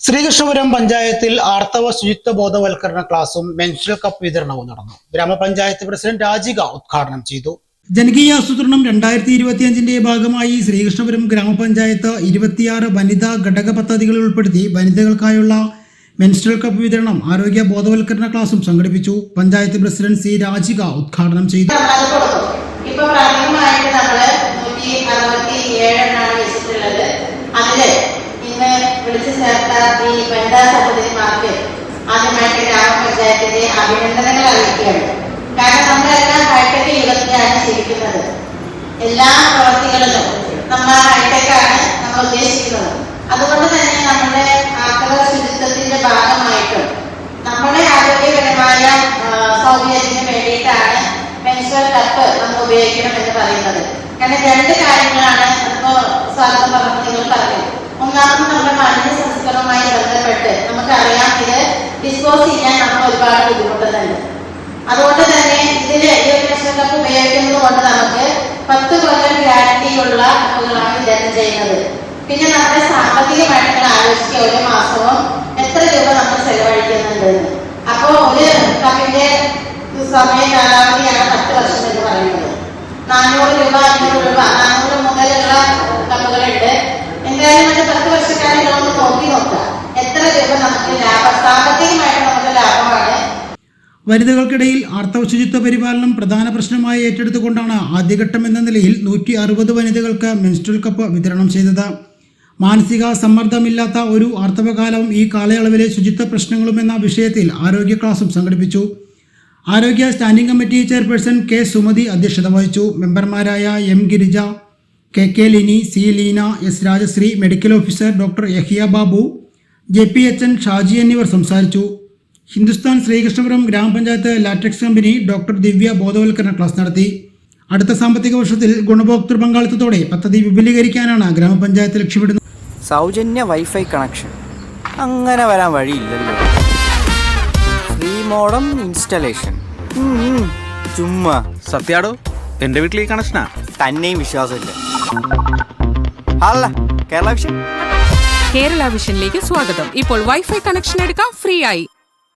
ശ്രീകൃഷ്ണപുരം പഞ്ചായത്തിൽ ആർത്തവ ശുചിത്വ ബോധവൽക്കരണ ക്ലാസും മെൻസ്ട്രൽ കപ്പ് വിതരണവും നടന്നു. ഗ്രാമപഞ്ചായത്ത് പ്രസിഡന്റ് രാജിക ഉദ്ഘാടനം ചെയ്തു. ജനകീയ ആസൂത്രണം 2025 ഭാഗമായി ശ്രീകൃഷ്ണപുരം ഗ്രാമപഞ്ചായത്ത് 26 വനിതാ ഘടക പദ്ധതികളിൽ ഉൾപ്പെടുത്തി വനിതകൾക്കായുള്ള മെൻസ്ട്രൽ കപ്പ് വിതരണം, ആരോഗ്യ ബോധവൽക്കരണ ക്ലാസും സംഘടിപ്പിച്ചു. പഞ്ചായത്ത് പ്രസിഡന്റ് സി രാജിക ഉദ്ഘാടനം ചെയ്തു. വിളിച്ചു ചേർത്ത ഈ വനിതാ സഹോദരിമാർക്ക് ആദ്യമായിട്ട് ഗ്രാമപഞ്ചായത്തിന്റെ അഭിനന്ദനങ്ങൾ അറിയിക്കുകയാണ്. കാരണം നമ്മളെല്ലാം ഹൈടെക് യുഗത്തിലാണ് ജീവിക്കുന്നത്. എല്ലാ പ്രവർത്തികളിലും നമ്മൾ ഹൈടെക്കാണ് നമ്മൾ ഉദ്ദേശിക്കുന്നത്. അതുകൊണ്ട് തന്നെ നമ്മുടെ ആർത്തവ ശുചിത്വത്തിന്റെ ഭാഗമായിട്ടും നമ്മുടെ ആരോഗ്യപരമായ സൗകര്യത്തിന് വേണ്ടിയിട്ടാണ് മെൻസ്ട്രൽ കപ്പ് നമ്മൾ ഉപയോഗിക്കണം എന്ന് പറയുന്നത്. കാരണം രണ്ട് കാര്യങ്ങളാണ് ഇപ്പോൾ സ്വാഗതം പറഞ്ഞത് നിങ്ങൾ പറഞ്ഞത്. ഒന്നാമത് നമ്മുടെ മാലിന്യ സംസ്കരണവുമായി ബന്ധപ്പെട്ട് നമുക്കറിയാം, ഇത് ഡിസ്പോസ് ചെയ്യാൻ നമ്മൾ ഒരുപാട് ബുദ്ധിമുട്ടുന്നുണ്ട്. അതുകൊണ്ട് തന്നെ ഇതിൽ മെൻസ്ട്രൽ കപ്പ് ഉപയോഗിക്കുന്നത് കൊണ്ട് നമുക്ക് 10 കൊല്ലം ഗ്യാരണ്ടിയുള്ള കപ്പുകളാണ് വിതരണം ചെയ്യുന്നത്. പിന്നെ നമ്മുടെ സാമ്പത്തികമായിട്ട് ആലോചിക്കുക, ഒരു മാസവും എത്ര രൂപ നമ്മൾ ചെലവഴിക്കുന്നുണ്ട്. അപ്പോൾ ഒരു കപ്പിന്റെ സമയ കാലാവധിയാണ് 10 വർഷം എന്ന് പറയുന്നത്. 400 രൂപ 500 രൂപ 400 മുതലുള്ള കപ്പുകളുണ്ട്. എന്തായാലും അത് 10 വർഷക്കാലം നമുക്ക് നോക്കാം എത്ര രൂപ നമുക്ക് സാമ്പത്തികമായിട്ട് നമുക്ക് ലാഭമാണ്. വനിതകൾക്കിടയിൽ ആർത്തവ ശുചിത്വ പരിപാലനം പ്രധാന പ്രശ്നമായി ഏറ്റെടുത്തുകൊണ്ടാണ് ആദ്യഘട്ടം എന്ന നിലയിൽ 160 വനിതകൾക്ക് മെൻസ്ട്രൽ കപ്പ് വിതരണം ചെയ്തത്. മാനസിക സമ്മർദ്ദമില്ലാത്ത ഒരു ആർത്തവകാലവും ഈ കാലയളവിലെ ശുചിത്വ പ്രശ്നങ്ങളും എന്ന വിഷയത്തിൽ ആരോഗ്യ ക്ലാസും സംഘടിപ്പിച്ചു. ആരോഗ്യ standing committee chairperson K Sumathi അധ്യക്ഷത വഹിച്ചു. മെമ്പർമാരായ M Girija, K Lini, C Leena, S Rajasree, medical officer doctor Yahiya Babu, JPHN Shaji എന്നിവർ സംസാരിച്ചു. ഹിന്ദുസ്ഥാൻ ശ്രീകൃഷ്ണപുരം ഗ്രാമപഞ്ചായത്ത് ലാറ്റക്സ് കമ്പനി ഡോക്ടർ ദിവ്യ ബോധവൽക്കരണ ക്ലാസ് നടത്തി. അടുത്ത സാമ്പത്തിക വർഷത്തിൽ ഗുണഭോക്തൃ പങ്കാളിത്തത്തോടെ പദ്ധതി വിപുലീകരിക്കാനാണ് ഗ്രാമപഞ്ചായത്ത് ലക്ഷ്യമിടുന്നത്. സൗജന്യ വൈഫൈ കണക്ഷൻ അങ്ങനെ വരാൻ വഴിയില്ലല്ലോ. ഫ്രീ മോഡം ഇൻസ്റ്റലേഷൻ ചുമ്മാ. സത്യാടോ, എന്റെ വീട്ടിൽ ഈ കണക്ഷനാ. തന്നെയും വിശ്വാസമില്ല. അല്ല, കേരള വിഷൻ. കേരള വിഷനിലേക്ക് സ്വാഗതം. ഇപ്പോൾ വൈഫൈ കണക്ഷൻ എടുക്കാം ഫ്രീ ആയി.